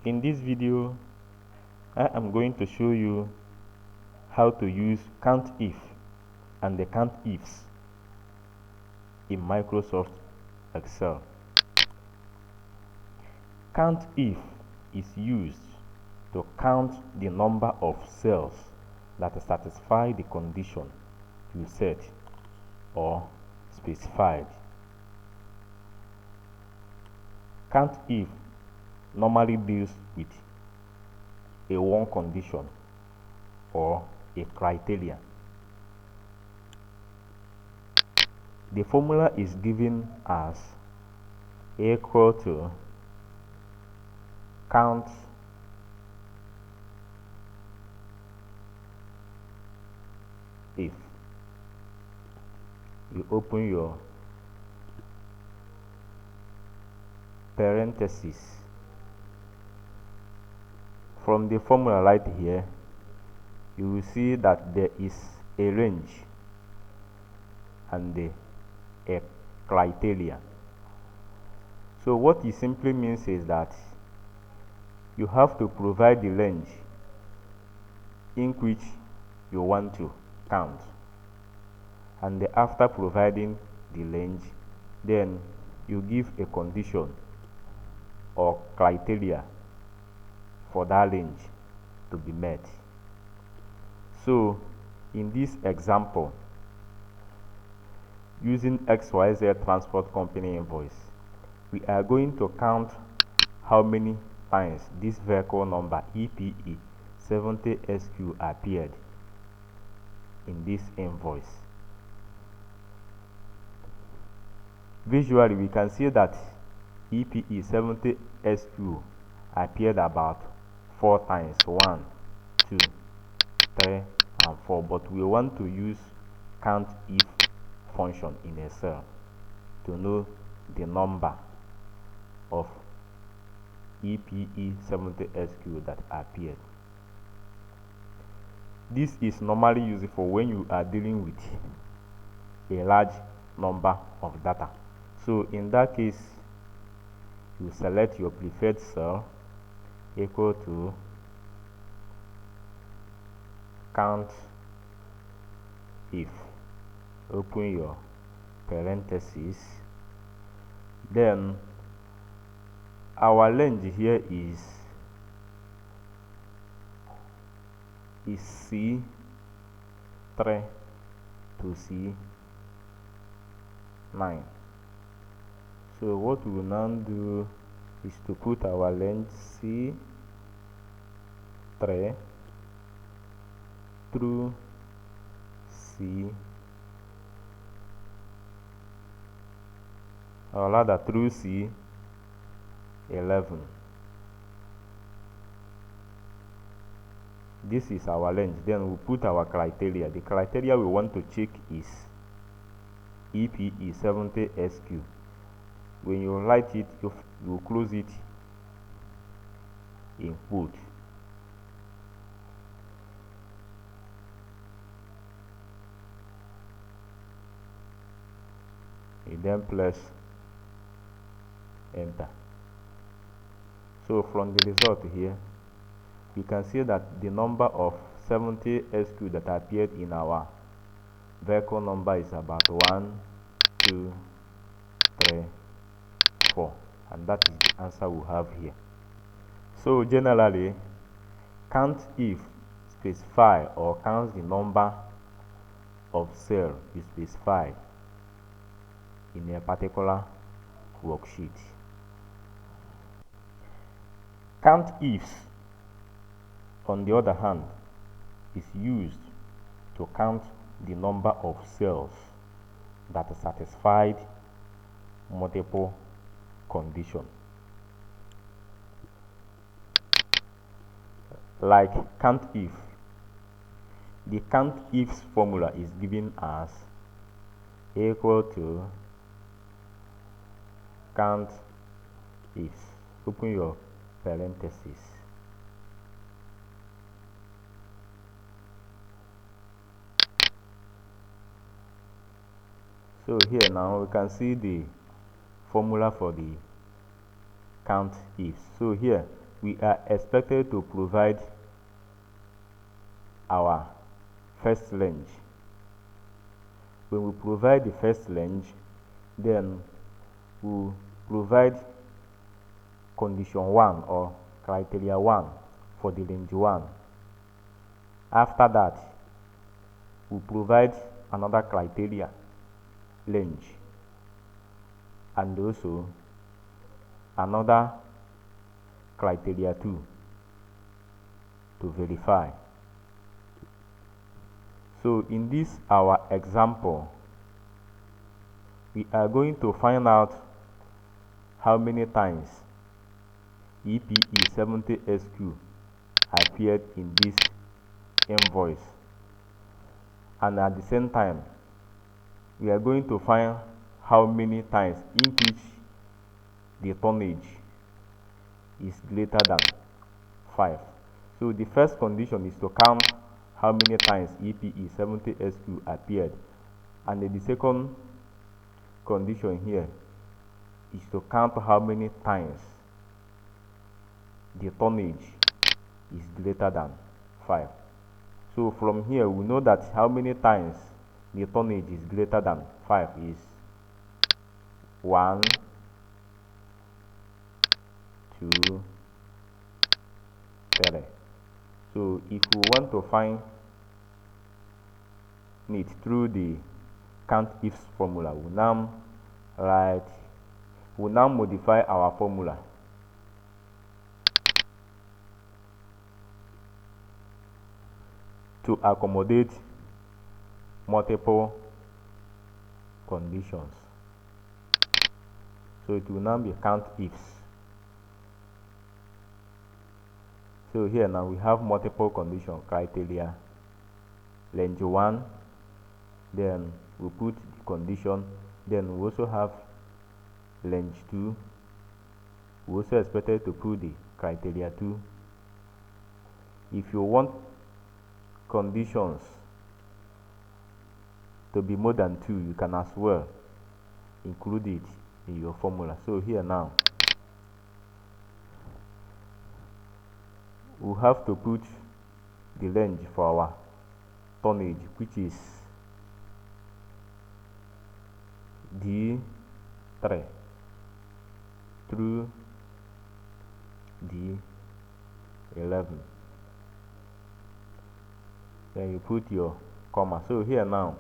In this video, I am going to show you how to use Countif and the Countifs in Microsoft Excel. Countif is used to count the number of cells that satisfy the condition you set or specified. Countif normally deals with a one condition or a criteria. The formula is given as equal to count if. You open your parentheses. From the formula right here, you will see that there is a range and a criteria. So what it simply means is that you have to provide the range in which you want to count, and after providing the range, then you give a condition or criteria for that range to be met. So in this example, using XYZ Transport Company invoice, we are going to count how many times this vehicle number EPE 70SQ appeared in this invoice. Visually, we can see that EPE 70SQ appeared about 4 times, 1, 2, 3, and 4, but we want to use Countif function in Excel to know the number of EPE 70SQ that appeared. This is normally useful when you are dealing with a large number of data. So in that case, you select your preferred cell equal to count if, open your parentheses, then our range here is C3 to C9. So what we will now do is to put our range C3 through C, or rather through C11. This is our range. Then we put our criteria. The criteria we want to check is EPE 70SQ. When you write it, you close it in quote. You then press enter. So from the result here, you can see that the number of 70SQ that appeared in our vehicle number is about 1, 2, 3, 4, and that is the answer we have here. So generally, Countif specify or counts the number of cells you specify in a particular worksheet. Countifs, on the other hand, is used to count the number of cells that satisfied multiple conditions. Like Countif, the Countifs formula is given as equal to Countifs, open your parentheses. So here now we can see the formula for the Countifs. So here we are expected to provide our first range. When we provide the first range, then we provide condition 1 or criteria 1 for the range 1. After that, we provide another criteria range and also another criteria 2 to verify. So in this our example, we are going to find out how many times EPE70SQ appeared in this invoice, and at the same time we are going to find how many times in which the tonnage is greater than 5. So the first condition is to count how many times EPE70SQ appeared, and the second condition here is to count how many times the tonnage is greater than 5. So from here we know that how many times the tonnage is greater than 5 is 1, 2, 3. So if we want to find it through the Countifs formula, we now modify our formula to accommodate multiple conditions. So it will now be Countifs. So here now we have multiple condition criteria range 1, then we put the condition, then we also have range 2. We also expected to put the criteria 2. If you want conditions to be more than 2, you can as well include it in your formula. So here now we have to put the range for our tonnage, which is D3 through D11. Then you put your comma. So here now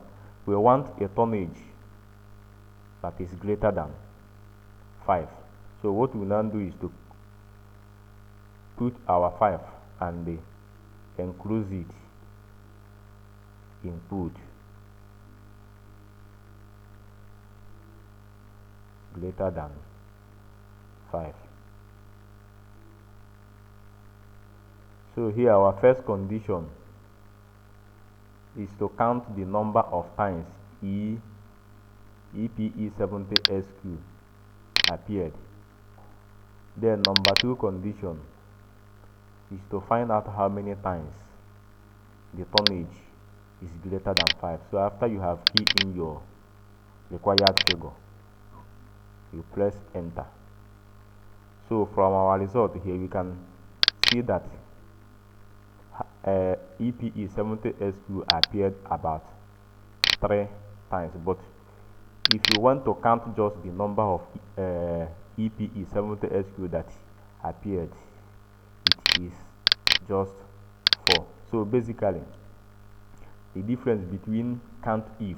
we want a tonnage that is greater than 5. So what we now do is to put our 5 and enclose it in put greater than 5. So here our first condition is to count the number of times EPE70SQ appeared. Then number 2 condition is to find out how many times the tonnage is greater than 5. So after you have keyed in your required figure, you press enter. So from our result here we can see that EPE70SQ appeared about 3 times, but if you want to count just the number of EPE70SQ that appeared, it is just 4. So basically the difference between Countif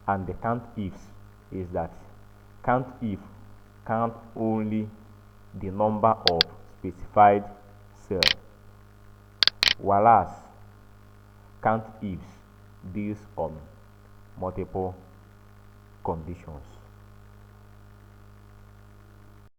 and the Countifs is that Countif count only the number of specified cells, whereas Countifs deals on multiple conditions.